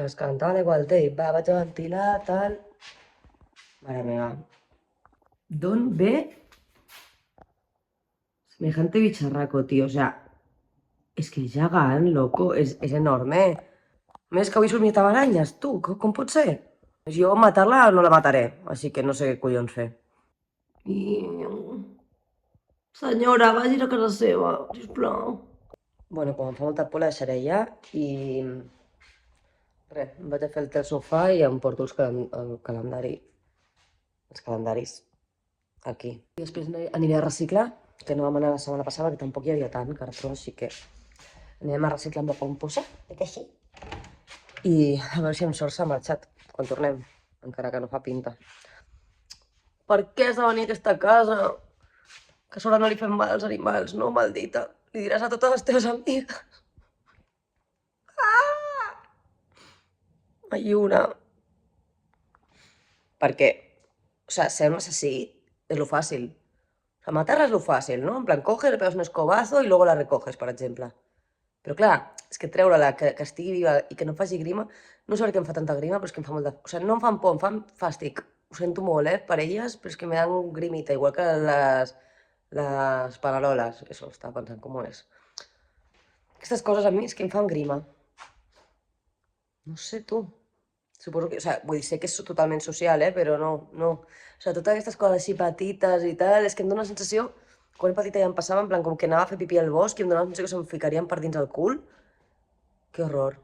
escalentava l'aigua al té i va, vaig a ventilar, tal... Mare meva, d'on ve semejante bicharraco, tío? O sea, es que és gegant, loco, és enorme. Més que avui surt mieta baranyes, tu, com pot ser? Jo matar-la no la mataré, així que no sé què collons fer. I... Senyora, vagi a casa seva, sisplau. Bueno, com em fa molta por la deixaré ja i... Res, em vaig a fer el té al sofà i em porto els calendaris aquí. I després aniré a reciclar, que no vam anar la setmana passada, que tampoc hi havia tant cartró, així que anirem a reciclar amb la pomposa, que així. I a veure si amb sort s'ha marxat quan tornem, encara que no fa pinta. Per què has de venir a aquesta casa? Que a sobre no li fem mal als animals, no, maldita? Li diràs a totes les teves amigues. Ayuna. Perquè, o sea, ser un asesí es lo fácil. O sea, matarla es lo fácil, ¿no? En plan, coges, le pegas un escobazo y luego la recoges, per exemple. Però clar, és que treure-la, que estigui viva i que no faci grima, no sé per què em fa tanta grima, però és que em fa molt de... O sigui, no em fan por, em fan fàstic. Ho sento molt, per elles, però és que me dan grimita, igual que les paneroles. Eso, estava pensant, com és? Aquestes coses a mi és que em fan grima. No sé, tu. Suposo que, o sea, vull dir, sé que és totalment social, però no. O sea, totes aquestes coses així petites i tal, és que em dóna la sensació, quan era petita ja em passava, en plan, com que anava a fer pipí al bosc i em donava la sensació que se'm ficarien per dins el cul. Que horror.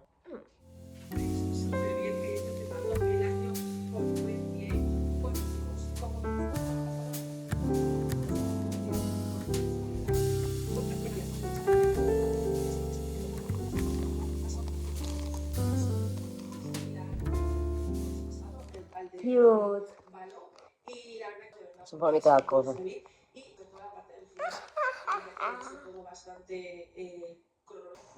Cute. Se'm fa una mica de cosa.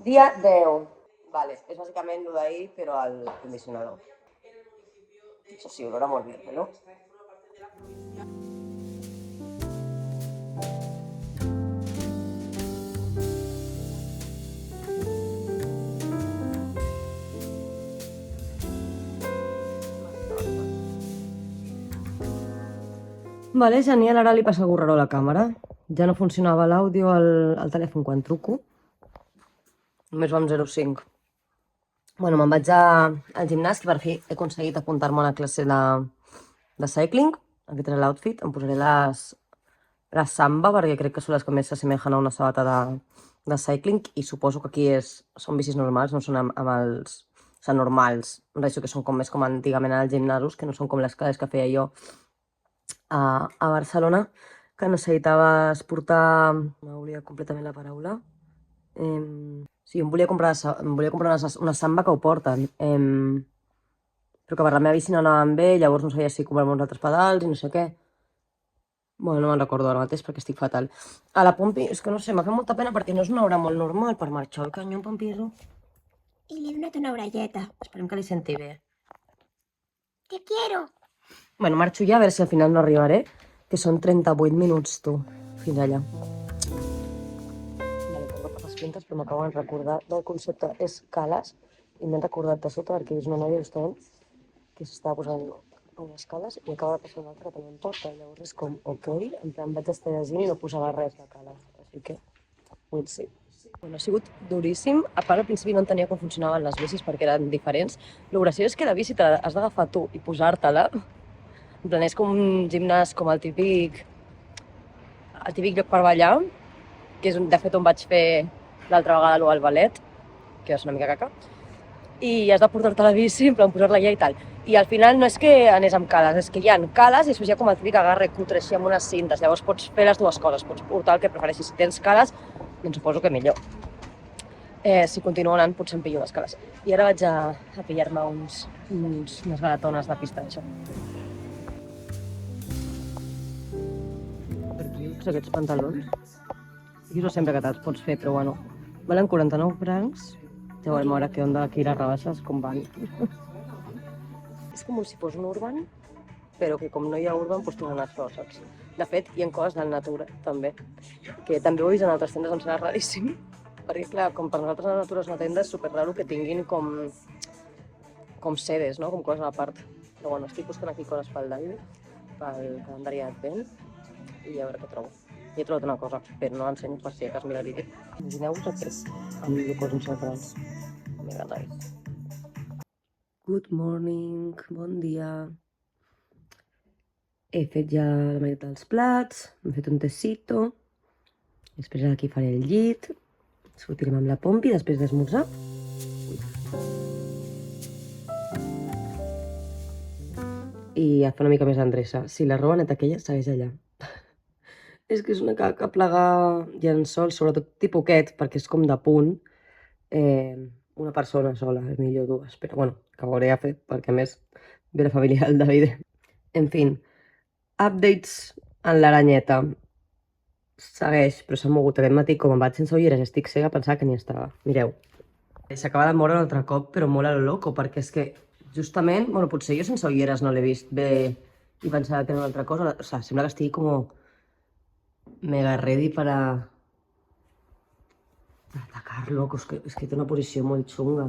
Dia 10. Vale, és bàsicament el d'ahir, però al condicionador. Això sí, olora molt bé, no? Vale, genial, ara li passa el gorraró a la càmera. Ja no funcionava l'àudio al telèfon quan truco. Només va amb 0,5. Bueno, me'n vaig al gimnàs, que per fi he aconseguit apuntar-me a una classe de cycling. Aquest era l'outfit. Em posaré les Samba, perquè crec que són les que més s'assemejen a una sabata de cycling, i suposo que aquí són bicis normals, no són amb els... O sigui, normals. Em refereixo que són com més com antigament als gimnasos, que no són com les que feia jo a Barcelona, que necessitaves portar... M'ha oblidat completament la paraula. Sí, em volia comprar una Samba que ho porten, però que per la meva bici no anaven bé, llavors no sabia si comprar-me uns altres pedals i no sé què. Bueno, no me'n recordo ara mateix perquè estic fatal. A la Pompi, és que no sé, m'ha fet molta pena perquè no és una hora molt normal per marxar al Canyón Pompiso. I li he donat una orelleta. Esperem que li senti bé. Te quiero. Bueno, marxo ja, a veure si al final no arribaré, que són 38 minuts, tu, fins allà. Vale, com no per les pintes, però m'acabo de recordar del concepte escales i m'he recordat de sota perquè és una noia justament que s'estava posant unes cales i acaba de passar una altra que també em porta. Llavors és com, ok, en plan vaig estar llegint i no posava res de cales, així que, we'll see. Bueno, ha sigut duríssim. A part, al principi no entenia com funcionaven les bicis perquè eren diferents. Lo graciós és que la bici has d'agafar tu i posar-te-la. En plan, és com un gimnàs, com el típic lloc per ballar, que és de fet on vaig fer l'altra vegada al ballet, que és una mica caca, i has de portar-te la bici, en plan, posar-la allà i tal. I al final no és que anés amb cales, és que hi ha cales i després hi ha com el típic agarre cutre així amb unes cintes. Llavors pots fer les dues coses, pots portar el que prefereixis. Si tens cales, doncs suposo que millor. Si continuo anant, potser em pillo les cales. I ara vaig a pillar-me unes galatones de pistatxo. Perdius, aquests pantalons. I no sempre que te'ls pots fer, però bueno. Valen 49 francs. Ja veurem ara què onda aquí les rebaixes, com van. És com si fos un Urban, però que com no hi ha Urban, doncs tenen això, saps? De fet, hi ha coses del Natura, també. Que també ho he vist en altres tendes, em sembla raríssim. Perquè, clar, com per nosaltres la Natura és una tenda, és superraro que tinguin com com sedes, no? Com coses a part. Però bueno, estic buscant aquí coses pel David, pel calendari d'advent, i a veure què trobo. I he trobat una cosa, però no l'ensenyo per si a cas miraria. Imagineu-vos aquest, amb coses centrals. Mega nice. Good morning, bon dia. He fet ja la meitat dels plats, hem fet un tecito, després aquí faré el llit, sortirem amb la Pompi després d'esmorzar. I a fer una mica més d'endreça. Si la roba neta aquella segueix allà. És que és una caca plegar llençols, sobretot tipus aquest, perquè és com de punt. Una persona sola, és millor dues. Però bueno, que ho hauré fet, perquè a més ve la família del David. En fin, updates en l'aranyeta. Segueix, però s'ha mogut aquest matí, com em vaig sense ulleres, estic cega, pensava que n'hi estava. Mireu. S'acaba de moure un altre cop, però molt a lo loco, perquè és que justament, bueno, potser jo sense ulleres no l'he vist bé i pensava que era una altra cosa. O sigui, sembla que estigui com mega ready per atacar-lo, és que té una posició molt xunga.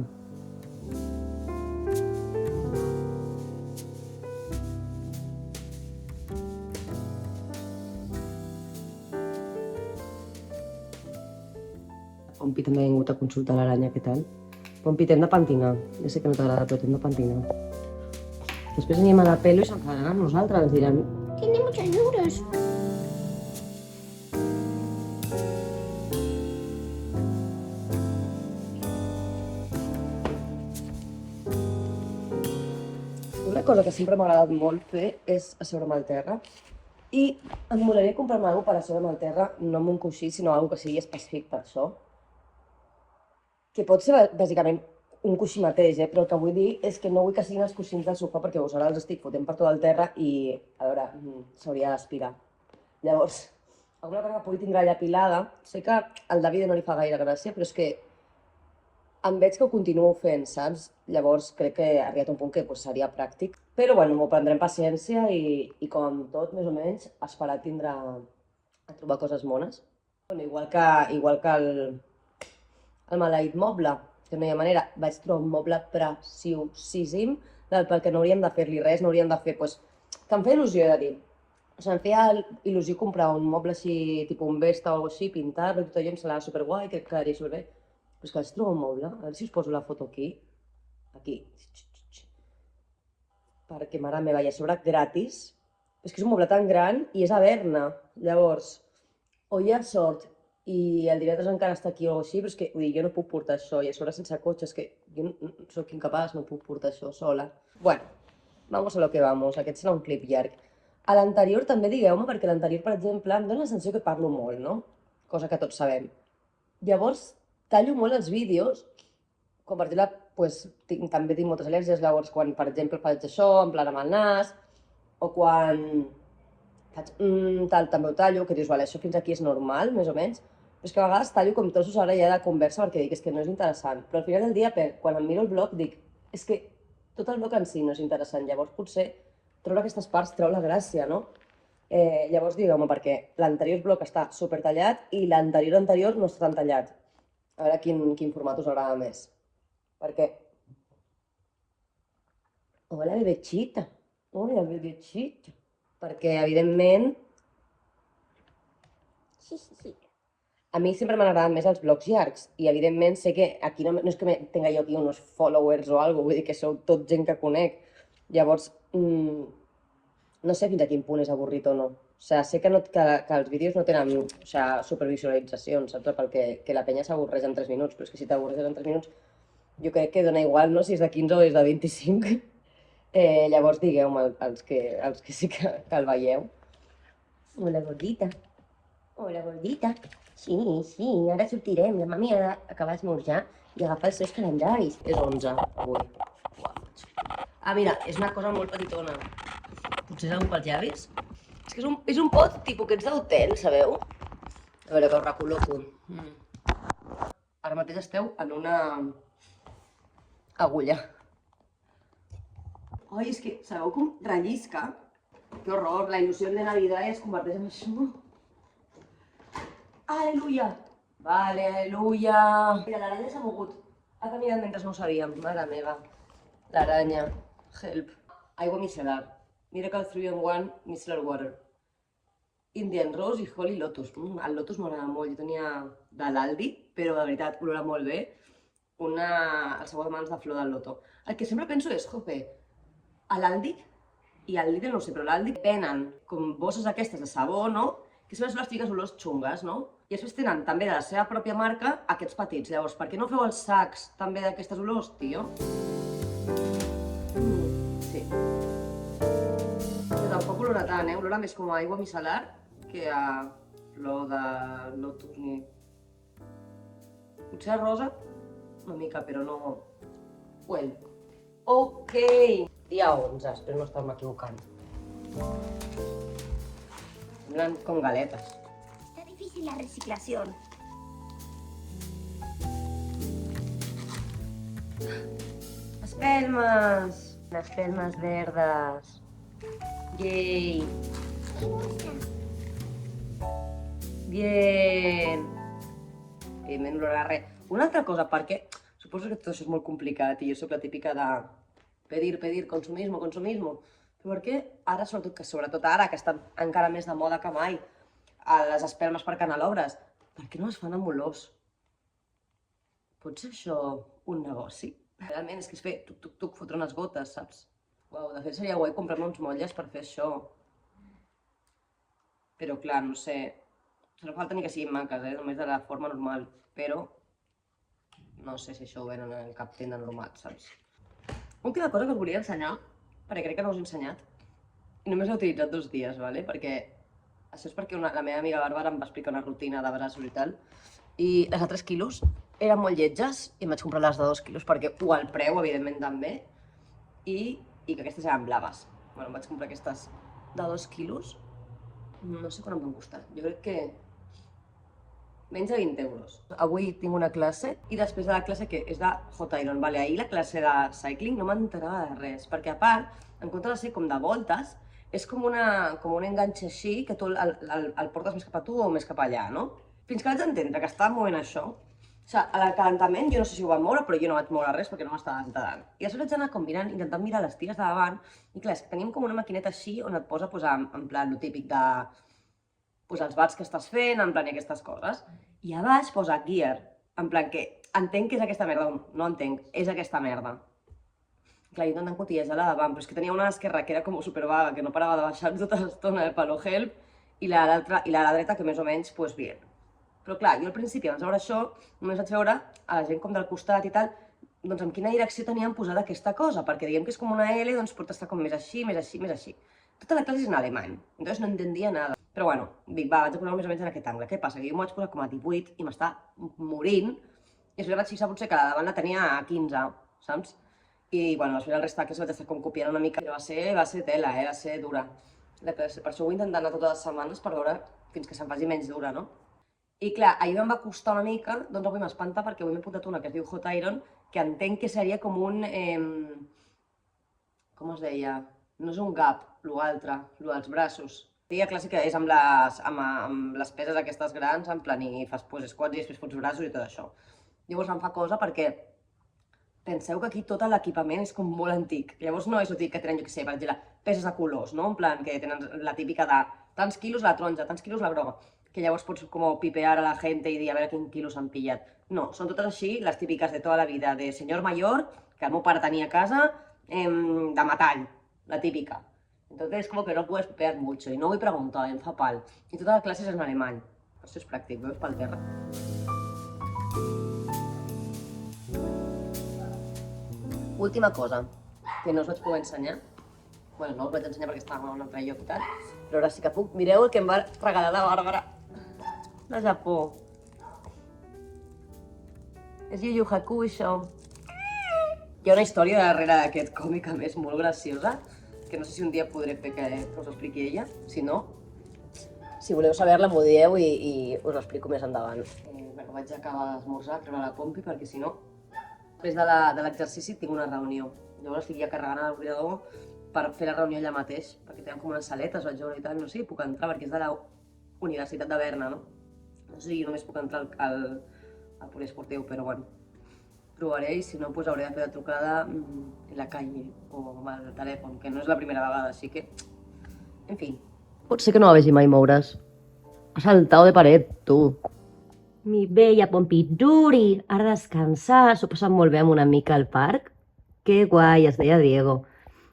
Pompi també ha vingut a consultar l'aranya, què tal? Pompi, t'hem de pentinar. Ja sé que no t'agrada, però t'hem de pentinar. Després anirem a la pelo i s'enfadaran amb nosaltres, ens diran... Tiene muchos nudos. Una cosa que sempre m'ha agradat molt fer és asseure'm al terra. I em molaria comprar-me alguna per asseure'm al terra, no amb un coixí, sinó alguna que sigui específic per això. Que pot ser bàsicament un coixí mateix, però el que vull dir és que no vull que siguin els coixins del sofà perquè vos ara els estic fotent per tot el terra i, a veure, s'hauria d'aspirar. Llavors, alguna cosa que pugui tindre allà pilada, sé que al David no li fa gaire gràcia, però és que em veig que ho continuo fent, saps? Llavors crec que ha arribat un punt que pues, seria pràctic. Però bueno, m'ho prendré amb paciència i com amb tot, més o menys, esperar tindrà a trobar coses mones. Bueno, igual que el maleït moble, que no hi ha manera. Vaig trobar un moble preciosíssim, perquè no hauríem de fer-li res, no hauríem de fer, pues, que em feia il·lusió, he de dir. O sigui, em feia il·lusió comprar un moble així, tipus un Vesta o alguna així, pintar, perquè tot allò em semblava superguai, que quedaria superbé. Però és que vaig trobar un moble, a veure si us poso la foto aquí, perquè mare meva, i a sobre gratis. És que és un moble tan gran i és a Berna. Llavors, o hi ha sort i el divendres encara està aquí o així, però és que, vull dir, jo no puc portar això, i a sobre sense cotxe, és que jo no soc incapaç, no puc portar això sola. Bueno, vamos a lo que vamos, aquest serà un clip llarg. A l'anterior també digueu-me, perquè l'anterior, per exemple, em dóna la sensació que parlo molt, no? Cosa que tots sabem. Llavors, tallo molt els vídeos, com per exemple, pues, també tinc moltes al·lèrgies, llavors quan, per exemple, faig això, en plan amb el nas, o quan faig tal, també ho tallo, que dius, vale, això fins aquí és normal, més o menys, però és que a vegades tallo com trossos ara ja de conversa perquè dic, és que no és interessant, però al final del dia, quan em miro el blog, dic, és que tot el blog en si no és interessant, llavors potser treure aquestes parts treu la gràcia, no? Llavors digueu-me, perquè l'anterior blog està super tallat i l'anterior no està tan tallat. A veure quin format us agrada més. Perquè... Hola, bebechita. Hola, bebechita. Perquè, evidentment... Sí. A mi sempre m'han agradat més els blogs llargs. I, evidentment, sé que aquí no és que tenga jo aquí uns followers o alguna cosa, vull dir que sou tot gent que conec. Llavors, no sé fins a quin punt és avorrit o no. O sigui, sé que els vídeos no tenen supervisualitzacions, saps? Que la penya s'avorreix en 3 minuts, però és que si t'avorreixes en 3 minuts jo crec que dona igual, no? Si és de 15 o és de 25. Llavors digueu-me els que sí que el veieu. Hola, gordita. Hola, gordita. Sí, ara sortirem. La mami ha d'acabar d'esmorzar i agafar els seus calendaris. És 11 avui. Ah, mira, és una cosa molt petitona. Potser és algú pels llavis? És que és un pot tipus que ets d'hotel, sabeu? A veure, que ho recol·loco. Ara mateix esteu en una agulla. Ai, és que sabeu com rellisca? Que horror, la il·lusió de Navidad es converteix en això. Aleluia! Vale, aleluia! Mira, l'aranya s'ha mogut. Ha caminat mentre no ho sabíem, mare meva. L'aranya. Help. Aigua micel·lar. Miracle 3-in-1 Micellar Water. Indian Rose i Holy Lotus. El Lotus m'agrada molt. Jo tenia de l'Aldi, però de veritat, olora molt bé. El sabor de mans de flor del loto. El que sempre penso és, jope, a l'Aldi, i al Lidl no ho sé, però a l'Aldi venen com bosses aquestes de sabó, no? Que sempre són les típiques olors xungues, no? I després tenen també de la seva pròpia marca aquests petits. Llavors, per què no feu els sacs també d'aquestes olors, tio? Sí. Però tampoc olora tant, olora més com a aigua micel·lar que a flor de lotus ni... Potser a rosa, una mica, però no... Well. Ok. Dia 11, espero no estar-me equivocant. Semblen com galetes. Está difícil la reciclación. Espelmes! Espelmes verdes. Yay! Me gusta. Bien! Evidentment no olorarà res. Una altra cosa, perquè suposo que tot això és molt complicat i jo sóc la típica de pedir, consumismo. Però per què ara, sobretot ara, que estan encara més de moda que mai, les espelmes per canelobres, per què no es fan amb olors? Pot ser això un negoci? Realment és que és fer tuc, fotre unes gotes, saps? Uau, de fet seria guai comprar-me uns motlles per fer això. Però clar, no sé, no falta ni que siguin maques, només de la forma normal, però no sé si això ho venen en cap tenda normal, saps? Última cosa que us volia ensenyar, perquè crec que no us he ensenyat, i només l'he utilitzat 2 dies, ¿vale? Perquè això és perquè la meva amiga Bàrbara em va explicar una rutina de braços i tal, i les de 3 quilos eren molt lletges i em vaig comprar les de 2 quilos perquè el preu, evidentment, també, i que aquestes eren blaves. Bueno, em vaig comprar aquestes de 2 quilos, no sé quan em van costar, jo crec que menys de 20 euros. Avui tinc una classe i després de la classe que és de hot iron, vale? Ahir la classe de cycling no m'enterava de res, perquè a part, en comptes de ser com de voltes, és com un enganxe així que tu el portes més cap a tu o més cap allà, no? Fins que vaig entendre que estava movent això, o sigui, a l'acalentament jo no sé si ho van moure, però jo no vaig moure res perquè no m'estava enterant. I després vaig anar combinant, intentant mirar les tires de davant, i clar, és que tenim com una maquineta així on et posa en plan lo típic de els bats que estàs fent, en plan i aquestes coses. I a baix posa gear, en plan que entenc que és aquesta merda, no entenc, és aquesta merda. Clar, jo intentant cotillejar la davant, però és que tenia una d'esquerra que era com supervaga, que no parava de baixar tota l'estona de palo help, i la de la dreta que més o menys, pues bien. Però clar, jo al principi, abans de veure això, només vaig veure a la gent com del costat i tal, doncs en quina direcció tenien posada aquesta cosa, perquè diguem que és com una L, doncs pot estar com més així. Tota la classe és en alemany, entonces no entendia nada. Però bueno, dic, va, vaig a posar més o menys en aquest angle. Què passa? Que jo m'ho vaig posar com a 18 i m'està morint, i després vaig fixar potser que la davant la tenia a 15, saps? I bueno, després el resta que vaig estar com copiant una mica, però va ser tela, va ser dura. Per això ho vull intentar anar totes les setmanes per veure fins que se'm faci menys dura, no? I clar, ahir em va costar una mica, doncs avui m'espanta perquè avui m'he apuntat una que es diu Hot Iron, que entenc que seria com un... com es deia? No és un gap, l'altre, dels braços. La clàssica és amb les peses aquestes grans, en plan, i fas squats i després fots braços i tot això. Llavors em fa cosa perquè penseu que aquí tot l'equipament és com molt antic. Llavors no és el típic que tenen, jo què sé, per exemple, peses de colors, no? En plan, que tenen la típica de tants quilos la taronja, tants quilos la groga, que llavors pots com pipear a la gent i dir a veure quin quilos han pillat. No, són totes així, les típiques de tota la vida, de senyor mayor, que el meu pare tenia a casa, de metall, la típica. Entonces, como que no puedes pegar mucho, y no voy preguntar, em fa pal. Y todas las clases es en alemán. Esto es práctico, veus pel terra. Última cosa, que no us vaig poder ensenyar. Bueno, no us vaig ensenyar perquè estàvem en un altre lloc i tal, però ara sí que puc. Mireu el que em va regalar la Bàrbara de Japó. És Yu Yu Hakusho. Hi ha una història darrere d'aquest còmic, a més, molt graciosa, que no sé si un dia podré fer que us ho expliqui ella. Si no, si voleu saber-la, m'ho dieu i us ho explico més endavant. Bueno, vaig acabar d'esmorzar, treure la compi, perquè si no, després de l'exercici tinc una reunió. Llavors estic ja carregant a l'ordinador per fer la reunió allà mateix, perquè tenen com unes saletes, vaig veure i tal, no sé, puc entrar perquè és de la Universitat de Berna, no? No sé si només puc entrar al poliesportiu, però bueno. provaré i si no, pues hauré de fer la trucada en la calle o amb el telèfon, que no és la primera vegada, així que... En fi. Pot ser que no la vegi mai moure's. Ha saltat de paret, tu. Mi bella Pompiduri, ha de descansar, s'ho ha passat molt bé amb una mica al parc. Que guai, es deia Diego.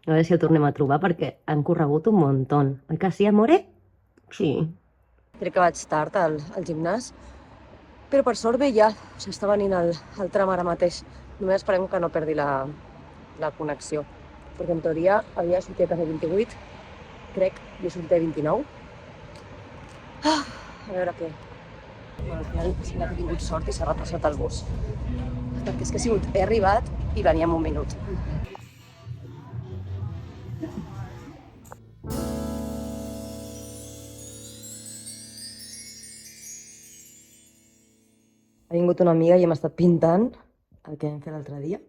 A veure si el tornem a trobar perquè han corregut un muntó. Oi que sí, amore? Sí. Crec que vaig tard al gimnàs, però per sort bé ja s'està venint el tram ara mateix. Només esperem que no perdi la connexió, perquè en teoria havia sortit a 28, crec, i he sortit a 29. A veure què. Bueno, al final sembla que he tingut sort i s'ha retrasat el bus. Perquè és que he arribat i venia en un minut. Ha vingut una amiga i hem estat pintant el que vam fer l'altre dia.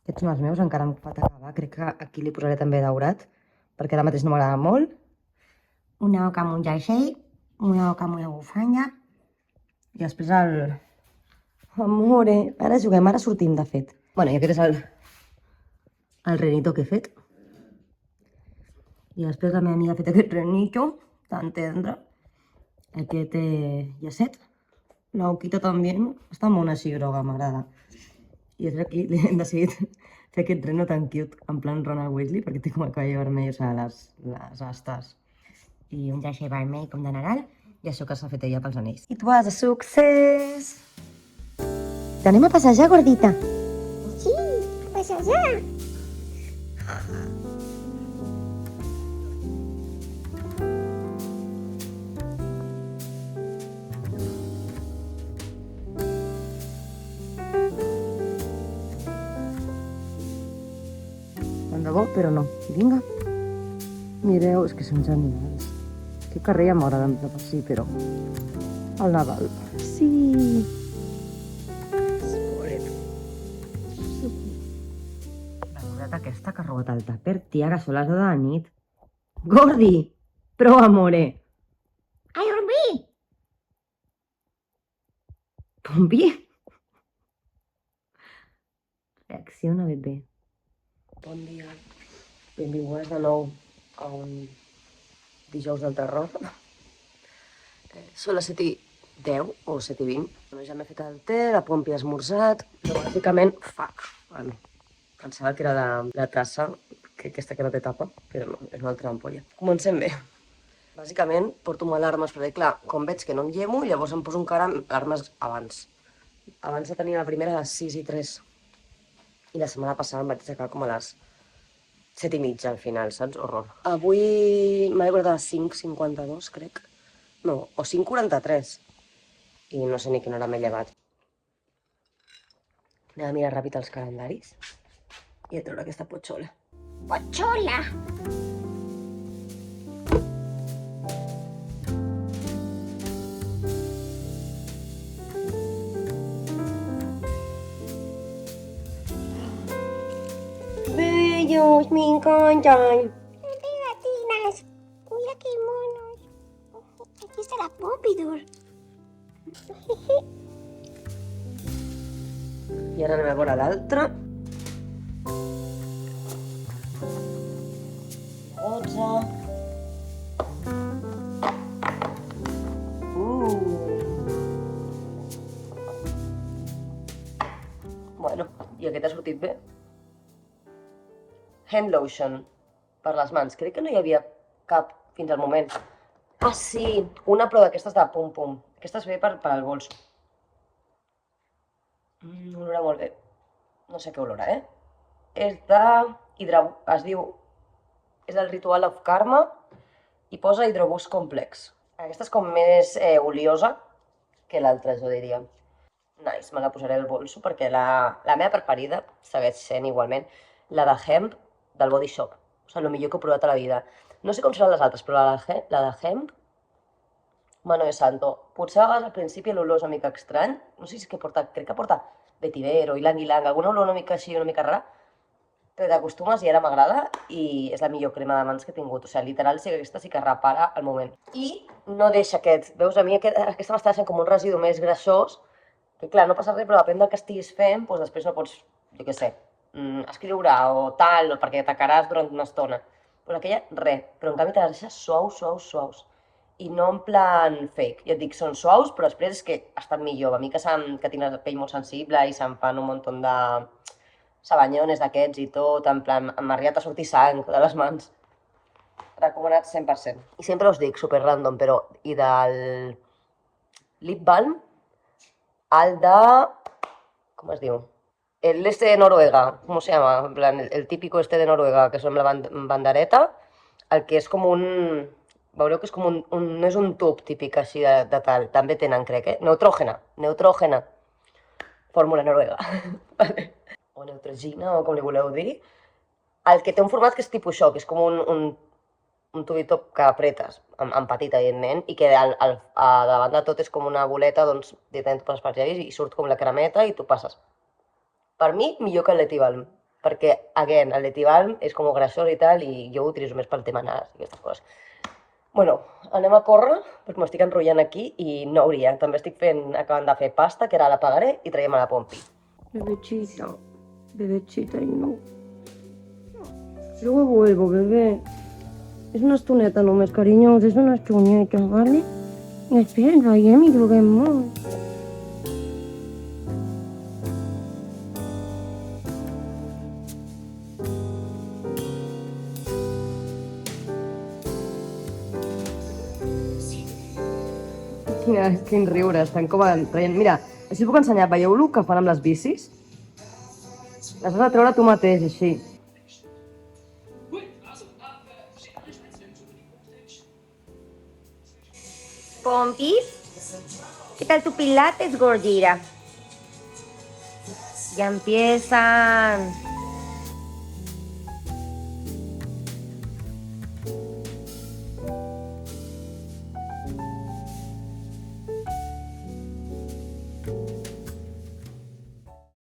Aquests són els meus, encara em falta acabar. Crec que aquí li posaré també daurat, perquè ara mateix no m'agrada molt. Una oca amb un jersei, una oca amb una bufanda, i després el... Amore, ara juguem, ara sortim, de fet. Bueno, i aquest és el renito que he fet. I després la meva amiga ha fet aquest renito, tan tendre. Aquest llacet. La oquita també, està molt així groga, m'agrada. I és aquí hem decidit fer aquest reno tan cute, en plan Ronald Weasley, perquè té com el cabell vermell, o sigui, les astes. I un jersei vermell com de Nadal, i això que s'ha fet ella pels anells. It was a success! T'anem a passejar, gordita? Sí, a passejar. Tant de bo, però no. Vinga. Mireu, és que són genials. Que carrer ja m'agrada de per si, però... El Nadal. Sí! La gordeta aquesta que ha robat el tàper, tia, que són les 10 de la nit. Gordi! Prou, amore! A dormir. Pompi! Reacciona, bebè. Bon dia. Benvingudes de nou a un dijous del terror. Són les 7:10 o 7:20. Bueno, ja m'he fet el te, la Pompi ha esmorzat, però bàsicament, bueno, pensava que era la tassa, que aquesta que no té tapa, però no, és una altra ampolla. Comencem bé. Bàsicament, porto amb alarmes, perquè clar, com veig que no em llemo, llavors em poso encara alarmes abans. Abans de tenir la primera a les 6:03. I la setmana passada em vaig aixecar com a les 7:30 al final, saps? Horror. Avui m'he llevat a les 5:52, crec. No, o 5:43. I no sé ni quina hora m'he llevat. Anem a mirar ràpid els calendaris i a treure aquesta potxola. Pochola. Bellos, me encantan. Pegatinas. Mira qué monos. Aquí está la Pompadour. I ara anem a veure l'altra. 12. Bueno, i aquest ha sortit bé. Hand lotion per les mans. Crec que no hi havia cap fins al moment. Ah, sí, una però d'aquestes de pum-pum. Aquesta és bé per al bolso. Olora molt bé. No sé què olora, eh? És es diu... És del Ritual of Karma i posa Hydroboost Complex. Aquesta és com més oliosa que l'altra, jo diria. Nice, me la posaré al bolso perquè la meva preferida segueix sent igualment la de hemp del Body Shop. O sigui, el millor que he provat a la vida. No sé com seran les altres, però la de hemp, mano de santo. Potser a vegades al principi l'olor és una mica estrany. No sé si és que porta, crec que porta vetiver o ilang-ilang, alguna olor una mica així, una mica rara. Però t'acostumes i ara m'agrada i és la millor crema de mans que he tingut. O sigui, literal, sí que aquesta sí que repara al moment. I no deixa aquest, veus, a mi aquesta m'està deixant com un residu més greixós Que clar, no passa res, però depèn del que estiguis fent, doncs després no pots, jo què sé, escriure o tal, o perquè t'acaràs durant una estona. Però aquella, res. Però en canvi te les deixes suaus. I no en plan fake. Ja et dic, són suaus, però després és que estan millor. A mi que tinc la pell molt sensible i se'm fan un munt de sabanyones d'aquests i tot, en plan, m'ha arribat a sortir sang de les mans. Recomanat 100%. I sempre us dic, super random, però i del lip balm al de... ¿cómo es diu? El este de Noruega, ¿cómo se llama? En plan, el típico este de Noruega, que és amb la bandereta, el que és com un... Veureu que és com no és un tub típic així de tal, també tenen, crec, Neutrògena, fórmula noruega, vale. O Neutrogena, o com li voleu dir. El que té un format que és tipus això, que és com un tubito que apretes, en petit, evidentment, i que a davant de tot és com una boleta, doncs, directament tu passes pels llavis i surt com la cremeta i tu passes. Per mi, millor que el Letibalm, perquè, again, el Letibalm és com grassós i tal, i jo ho utilitzo més pel tema nas i aquestes coses. Bueno, anem a córrer, perquè m'estic enrotllant aquí i no hauria. També estic acabant de fer pasta, que ara la pagaré, i traiem a la Pompi. Bebechita, y no. Luego vuelvo, bebé. Es una estoneta només, cariños, es una estoneta, ¿vale? I després ens veiem i juguem molt. Quin riure, estan com traient... Mira, així puc ensenyar, veieu el que fan amb les bicis? Les has de treure tu mateix, així. Pompis, ¿qué tal tu pilates, gordita? Ya empiezan.